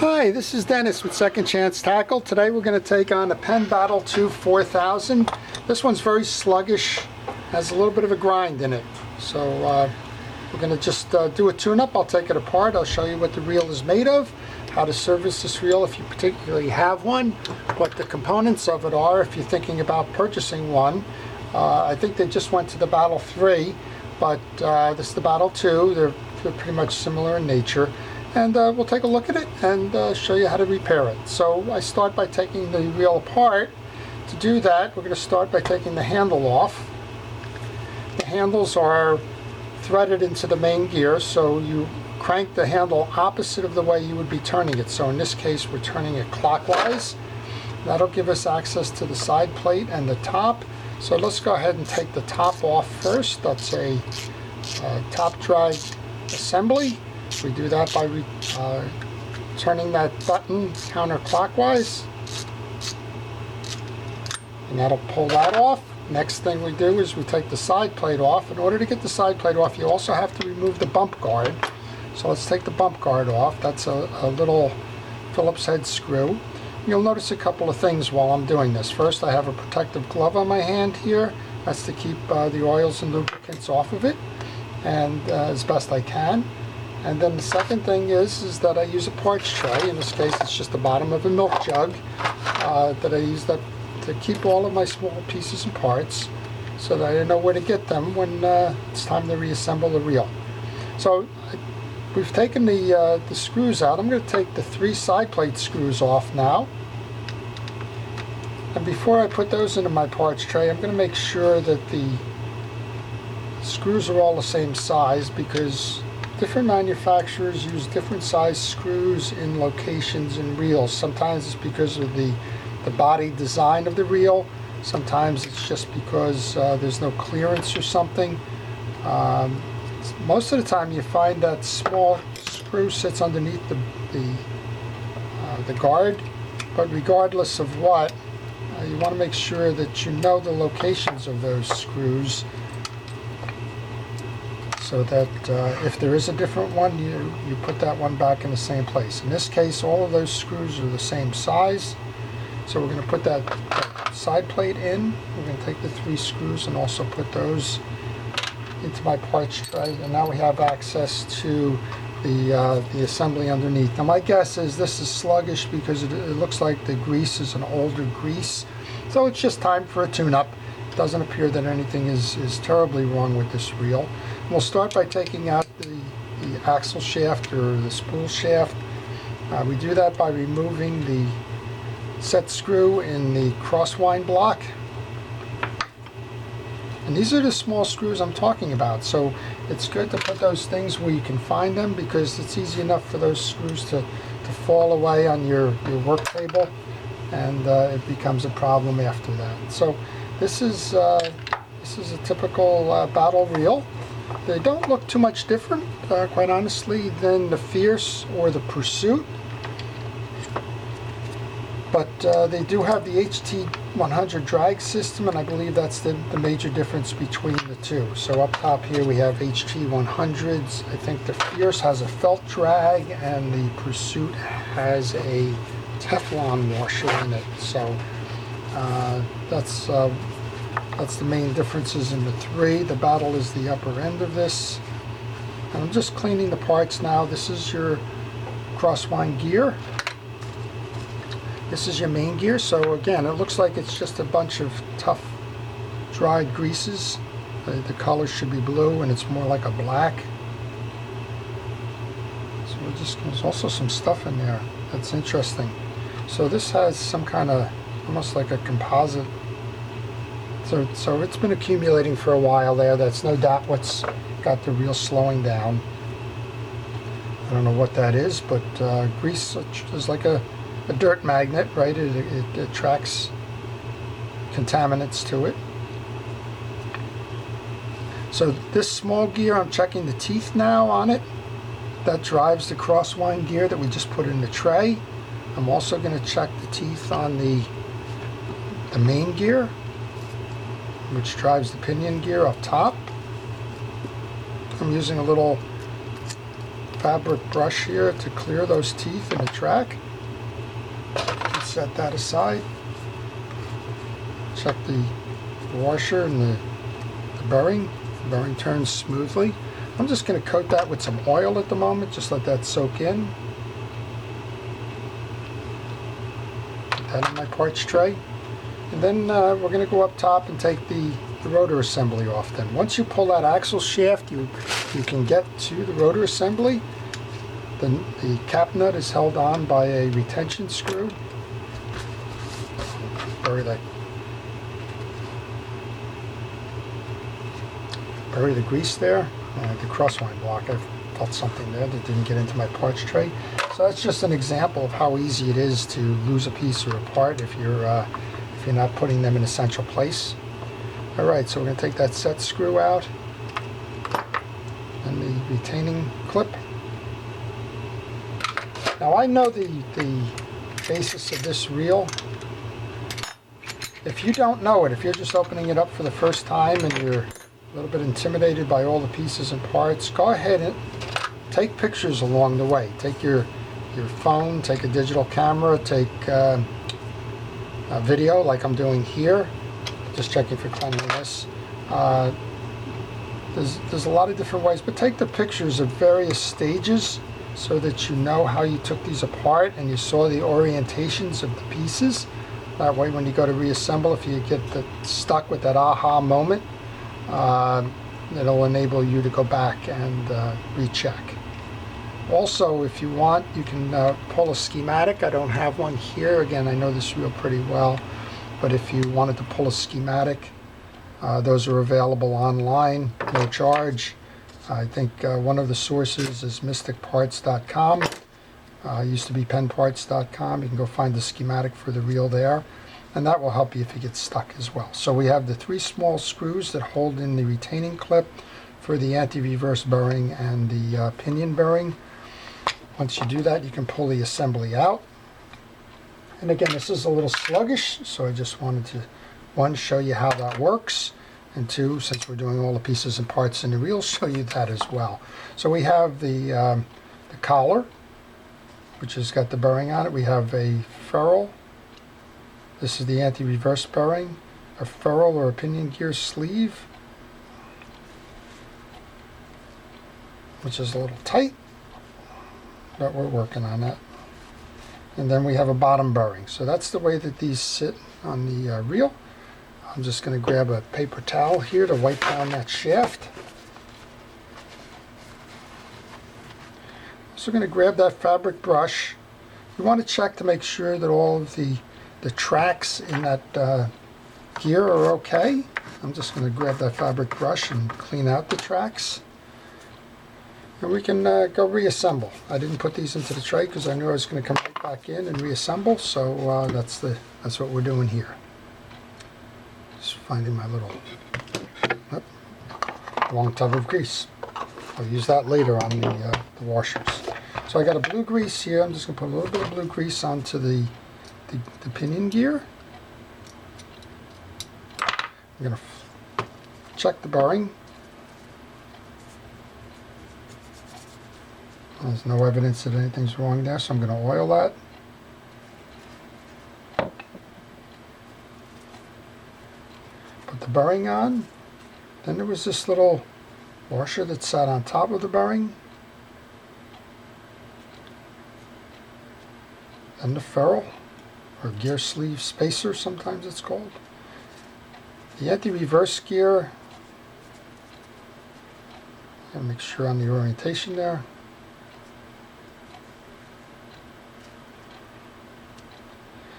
Hi, this is Dennis with Second Chance Tackle. Today we're going to take on the Penn Battle II 4000. This one's very sluggish, has a little bit of a grind in it. So we're going to just do a tune-up. I'll take it apart. I'll show you what the reel is made of, how to service this reel if you particularly have one, what the components of it are if you're thinking about purchasing one. I think they just went to the Battle III, but this is the Battle II. They're pretty much similar in nature. And we'll take a look at it and show you how to repair it. So I start by taking the reel apart. To do that, we're going to start by taking the handle off. The handles are threaded into the main gear, so you crank the handle opposite of the way you would be turning it. So in this case, we're turning it clockwise. That'll give us access to the side plate and the top. So let's go ahead and take the top off first. That's a top drive assembly. We do that by turning that button counterclockwise, and that'll pull that off. Next thing we do is we take the side plate off. In order to get the side plate off, you also have to remove the bump guard. So let's take the bump guard off. That's a little Phillips head screw. You'll notice a couple of things while I'm doing this. First, I have a protective glove on my hand here. That's to keep the oils and lubricants off of it, and as best I can. And then the second thing is that I use a parts tray. In this case, it's just the bottom of a milk jug that I use to keep all of my small pieces and parts, so that I know where to get them when it's time to reassemble the reel. So we've taken the screws out. I'm going to take the 3 side plate screws off now. And before I put those into my parts tray, I'm going to make sure that the screws are all the same size, because different manufacturers use different size screws in locations in reels. Sometimes it's because of the body design of the reel. Sometimes it's just because there's no clearance or something. Most of the time you find that small screw sits underneath the guard, but regardless of what, you want to make sure that you know the locations of those screws, so that if there is a different one, you put that one back in the same place. In this case, all of those screws are the same size. So we're going to put that side plate in. We're going to take the 3 screws and also put those into my parts tray. And now we have access to the assembly underneath. Now my guess is this is sluggish because it looks like the grease is an older grease. So it's just time for a tune-up. It doesn't appear that anything is terribly wrong with this reel. We'll start by taking out the axle shaft or the spool shaft. We do that by removing the set screw in the crosswind block. And these are the small screws I'm talking about, so it's good to put those things where you can find them, because it's easy enough for those screws to fall away on your work table, and it becomes a problem after that. So this is a typical battle reel. They don't look too much different, quite honestly, than the Fierce or the Pursuit. But they do have the HT100 drag system, and I believe that's the major difference between the two. So up top here we have HT100s. I think the Fierce has a felt drag, and the Pursuit has a Teflon washer in it. So that's the main differences in the 3. The Battle is the upper end of this. And I'm just cleaning the parts now. This is your crosswind gear. This is your main gear. So again, it looks like it's just a bunch of tough dried greases. The color should be blue, and it's more like a black. So there's also some stuff in there that's interesting. So this has some kind of, almost like a composite. So it's been accumulating for a while there. That's no doubt what's got the reel slowing down. I don't know what that is, but grease is like a dirt magnet, right? It attracts contaminants to it. So this small gear, I'm checking the teeth now on it. That drives the crosswind gear that we just put in the tray. I'm also going to check the teeth on the main gear, which drives the pinion gear up top. I'm using a little fabric brush here to clear those teeth in the track. Set that aside. Check the washer and the bearing. The bearing turns smoothly. I'm just going to coat that with some oil at the moment, just let that soak in. Put that in my parts tray. And then we're going to go up top and take the rotor assembly off. Then once you pull that axle shaft, you can get to the rotor assembly. Then the cap nut is held on by a retention screw. Bury the grease there. The crosswind block, I felt something there that didn't get into my parts tray. So that's just an example of how easy it is to lose a piece or a part if you're not putting them in a central place. All right, so we're going to take that set screw out and the retaining clip. Now I know the basis of this reel. If you don't know it, if you're just opening it up for the first time and you're a little bit intimidated by all the pieces and parts, go ahead and take pictures along the way. Take your phone, take a digital camera, take a video like I'm doing here, just checking for cleanliness. There's a lot of different ways, but take the pictures of various stages so that you know how you took these apart and you saw the orientations of the pieces. That way when you go to reassemble, if you get stuck with that aha moment, it'll enable you to go back and recheck. Also, if you want, you can pull a schematic. I don't have one here. Again, I know this reel pretty well, but if you wanted to pull a schematic, those are available online, no charge. I think one of the sources is mysticparts.com. Used to be pennparts.com. You can go find the schematic for the reel there, and that will help you if you get stuck as well. So we have the 3 small screws that hold in the retaining clip for the anti-reverse bearing and the pinion bearing. Once you do that, you can pull the assembly out. And again, this is a little sluggish, so I just wanted to, 1, show you how that works, and 2, since we're doing all the pieces and parts in the reel, show you that as well. So we have the collar, which has got the bearing on it. We have a ferrule. This is the anti-reverse bearing, a ferrule or a pinion gear sleeve, which is a little tight, but we're working on that. And then we have a bottom bearing. So that's the way that these sit on the reel. I'm just going to grab a paper towel here to wipe down that shaft. So we're going to grab that fabric brush. You want to check to make sure that all of the tracks in that gear are okay. I'm just going to grab that fabric brush and clean out the tracks. And we can go reassemble. I didn't put these into the tray because I knew I was going to come right back in and reassemble, so that's what we're doing here. Just finding my little long tub of grease. I'll use that later on the washers. So I got a blue grease here. I'm just going to put a little bit of blue grease onto the pinion gear. I'm going to check the bearing. There's no evidence that anything's wrong there, so I'm going to oil that. Put the bearing on. Then there was this little washer that sat on top of the bearing. Then the ferrule, or gear sleeve spacer sometimes it's called. The anti-reverse gear, and make sure on the orientation there.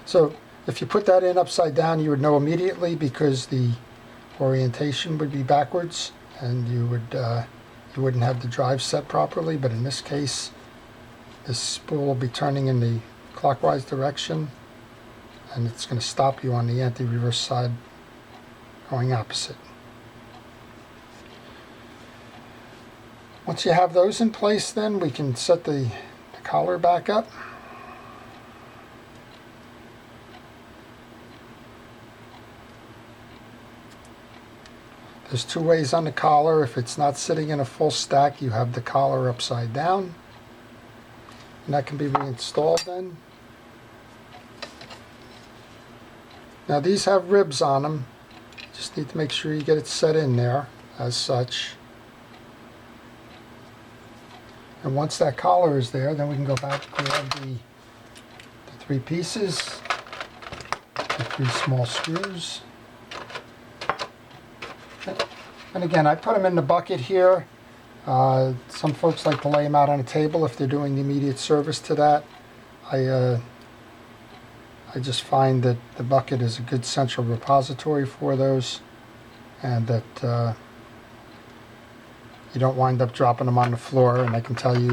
So if you put that in upside down, you would know immediately because the orientation would be backwards and you wouldn't have the drive set properly. But in this case, this spool will be turning in the clockwise direction and it's going to stop you on the anti-reverse side going opposite. Once you have those in place, then we can set the collar back up. There's 2 ways on the collar. If it's not sitting in a full stack, you have the collar upside down. and that can be reinstalled then. Now these have ribs on them. Just need to make sure you get it set in there as such. And once that collar is there, then we can go back and grab the 3 pieces, the 3 small screws. And again, I put them in the bucket here. Some folks like to lay them out on a table if they're doing the immediate service to that. I just find that the bucket is a good central repository for those, and that you don't wind up dropping them on the floor. And I can tell you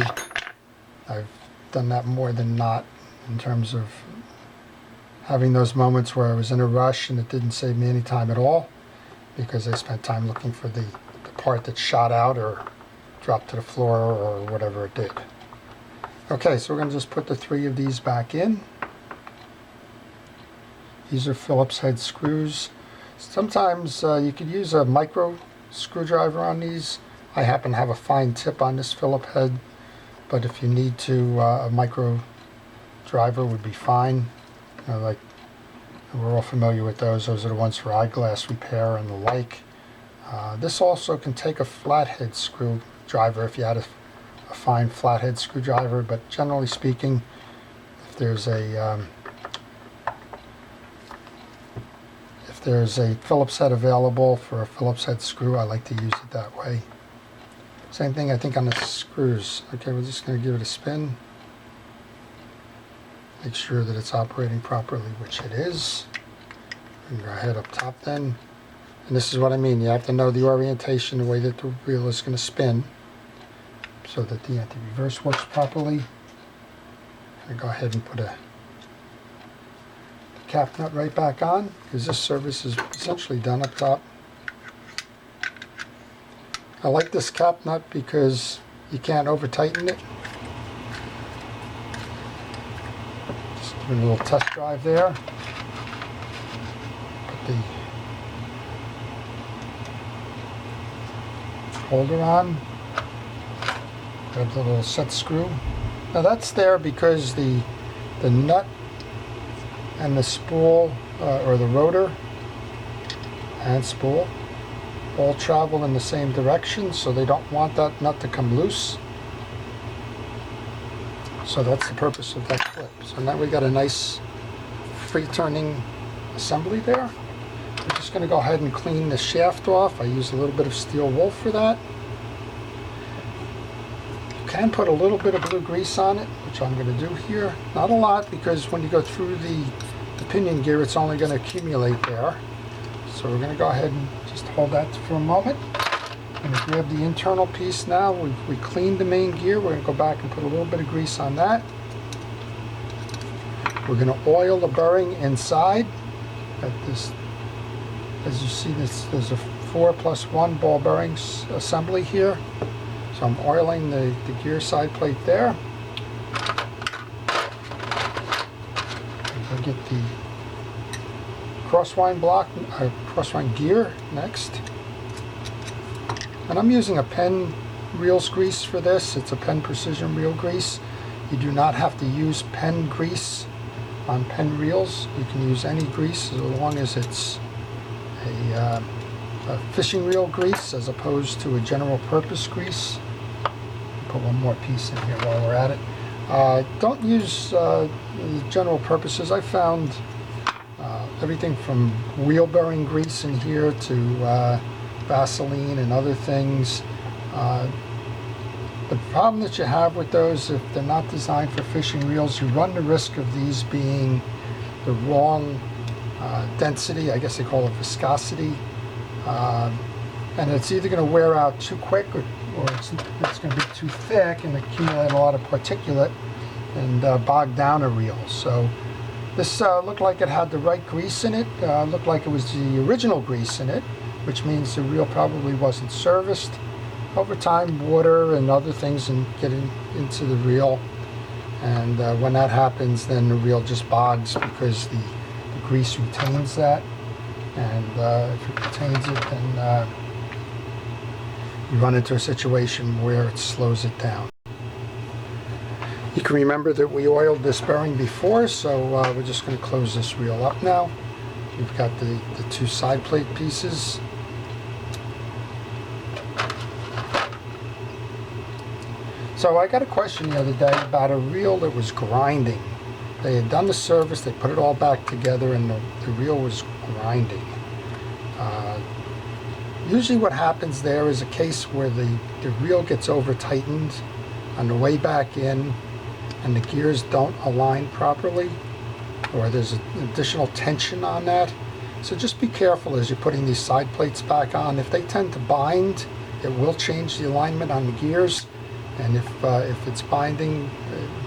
I've done that more than not, in terms of having those moments where I was in a rush and it didn't save me any time at all, because I spent time looking for the part that shot out or dropped to the floor or whatever it did. Okay, so we're going to just put the 3 of these back in. These are Phillips head screws. Sometimes you could use a micro screwdriver on these. I happen to have a fine tip on this Phillips head, but if you need to, a micro driver would be fine. You know, like, we're all familiar with those. Those are the ones for eyeglass repair and the like. This also can take a flathead screwdriver if you had a fine flathead screwdriver, but generally speaking, if there's a Phillips head available for a Phillips head screw, I like to use it that way. Same thing I think on the screws. Okay, we're just going to give it a spin. Make sure that it's operating properly, which it is. And go ahead up top then. And this is what I mean. You have to know the orientation, the way that the wheel is going to spin, so that the anti-reverse works properly. And go ahead and put the cap nut right back on, because this service is essentially done up top. I like this cap nut because you can't over tighten it. Just doing a little test drive there. Put the holder on. Grab the little set screw. Now that's there because the nut and the spool, or the rotor and spool, all travel in the same direction, so they don't want that nut to come loose. So that's the purpose of that clip. So now we got a nice free turning assembly there. We're just going to go ahead and clean the shaft off. I use a little bit of steel wool for that. You can put a little bit of blue grease on it, which I'm going to do here. Not a lot, because when you go through the pinion gear, it's only going to accumulate there. So we're going to go ahead and just hold that for a moment. I'm going to grab the internal piece now. We cleaned the main gear. We're going to go back and put a little bit of grease on that. We're going to oil the bearing inside. At this, as you see, there's a 4+1 ball bearing assembly here. So I'm oiling the gear side plate there. I'll get the crosswind block, crosswind gear next. And I'm using a Penn Reels grease for this. It's a Penn Precision Reel grease. You do not have to use Penn grease on Penn Reels. You can use any grease as long as it's a fishing reel grease as opposed to a general purpose grease. Put one more piece in here while we're at it. Don't use general purposes. I found everything from wheel bearing grease in here to Vaseline and other things. The problem that you have with those, if they're not designed for fishing reels, you run the risk of these being the wrong density, I guess they call it viscosity, and it's either going to wear out too quick or it's going to be too thick and accumulate a lot of particulate and bog down a reel. So this looked like it had the right grease in it, looked like it was the original grease in it, which means the reel probably wasn't serviced. Over time, water and other things get into the reel, and when that happens, then the reel just bogs because the grease retains that, and if it retains it, then you run into a situation where it slows it down. You can remember that we oiled this bearing before, so we're just going to close this reel up now. We've got the two side plate pieces. So I got a question the other day about a reel that was grinding. They had done the service, they put it all back together, and the reel was grinding. Usually what happens there is a case where the reel gets over tightened on the way back in and the gears don't align properly, or there's additional tension on that. So just be careful as you're putting these side plates back on. If they tend to bind, it will change the alignment on the gears, and if it's binding,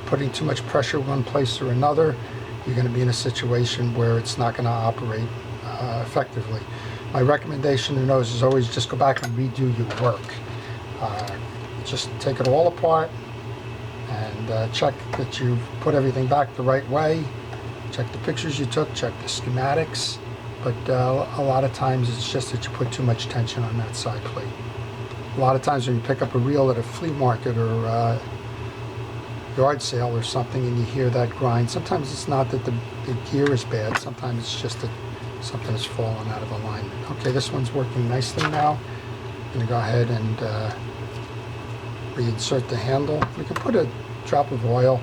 putting too much pressure one place or another, you're going to be in a situation where it's not going to operate effectively. My recommendation to those is always just go back and redo your work. Just take it all apart and check that you've put everything back the right way. Check the pictures you took, check the schematics, but a lot of times it's just that you put too much tension on that side plate. A lot of times when you pick up a reel at a flea market or yard sale or something and you hear that grind, sometimes it's not that the gear is bad, sometimes it's just that something has fallen out of alignment. Okay, this one's working nicely now. I'm going to go ahead and reinsert the handle. We can put a drop of oil.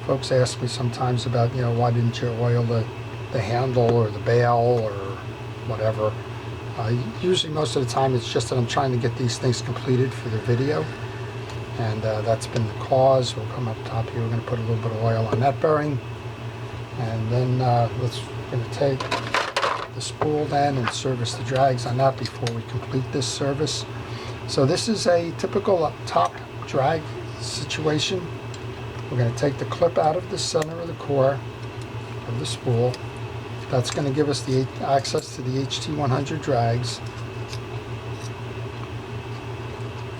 Folks ask me sometimes about, why didn't you oil the handle or the bail or whatever. Usually most of the time it's just that I'm trying to get these things completed for the video, and that's been the cause. We'll come up top here, we're going to put a little bit of oil on that bearing, and then we're going to take the spool then and service the drags on that before we complete this service. So this is a typical top drag situation. We're going to take the clip out of the center of the core of the spool. That's going to give us the access to the HT100 drags.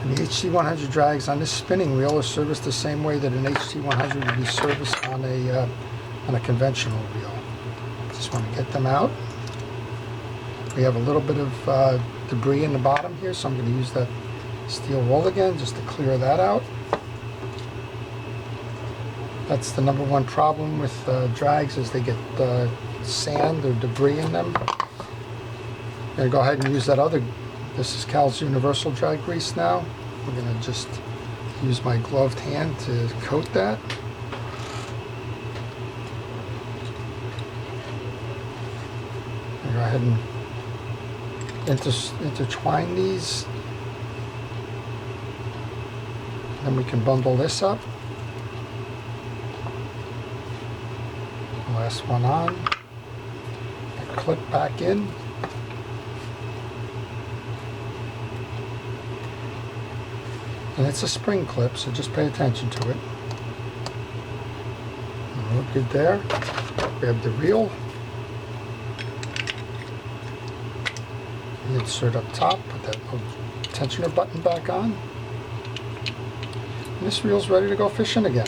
And the HT100 drags on this spinning wheel are serviced the same way that an HT100 would be serviced on a conventional reel. Just want to get them out. We have a little bit of debris in the bottom here, so I'm going to use that steel wool again just to clear that out. That's the number one problem with drags, is they get sand or debris in them. I'm going to go ahead and use that other, this is Cal's Universal Drag Grease now. We're going to just use my gloved hand to coat that. Go ahead and intertwine these. Then we can bundle this up. Last one on. Clip back in. And it's a spring clip, so just pay attention to it. We're good there. Grab the reel. Insert up top, put that tensioner button back on. And this reel's ready to go fishing again.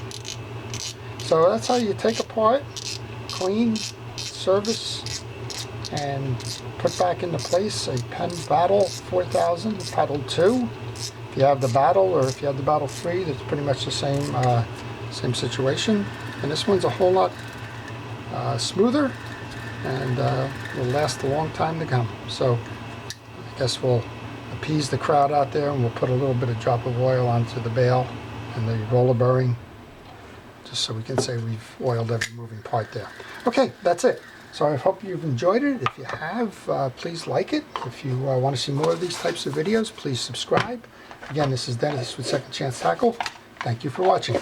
So that's how you take apart, clean, service, and put back into place a Penn Battle 4000 Battle II. If you have the Battle, or if you have the Battle III, that's pretty much the same situation. And this one's a whole lot smoother and will last a long time to come. So I guess we'll appease the crowd out there, and we'll put a little bit of drop of oil onto the bail and the roller bearing, just so we can say we've oiled every moving part there. Okay, that's it. So I hope you've enjoyed it. If you have, please like it. If you want to see more of these types of videos, please subscribe. Again, this is Dennis with Second Chance Tackle. Thank you for watching.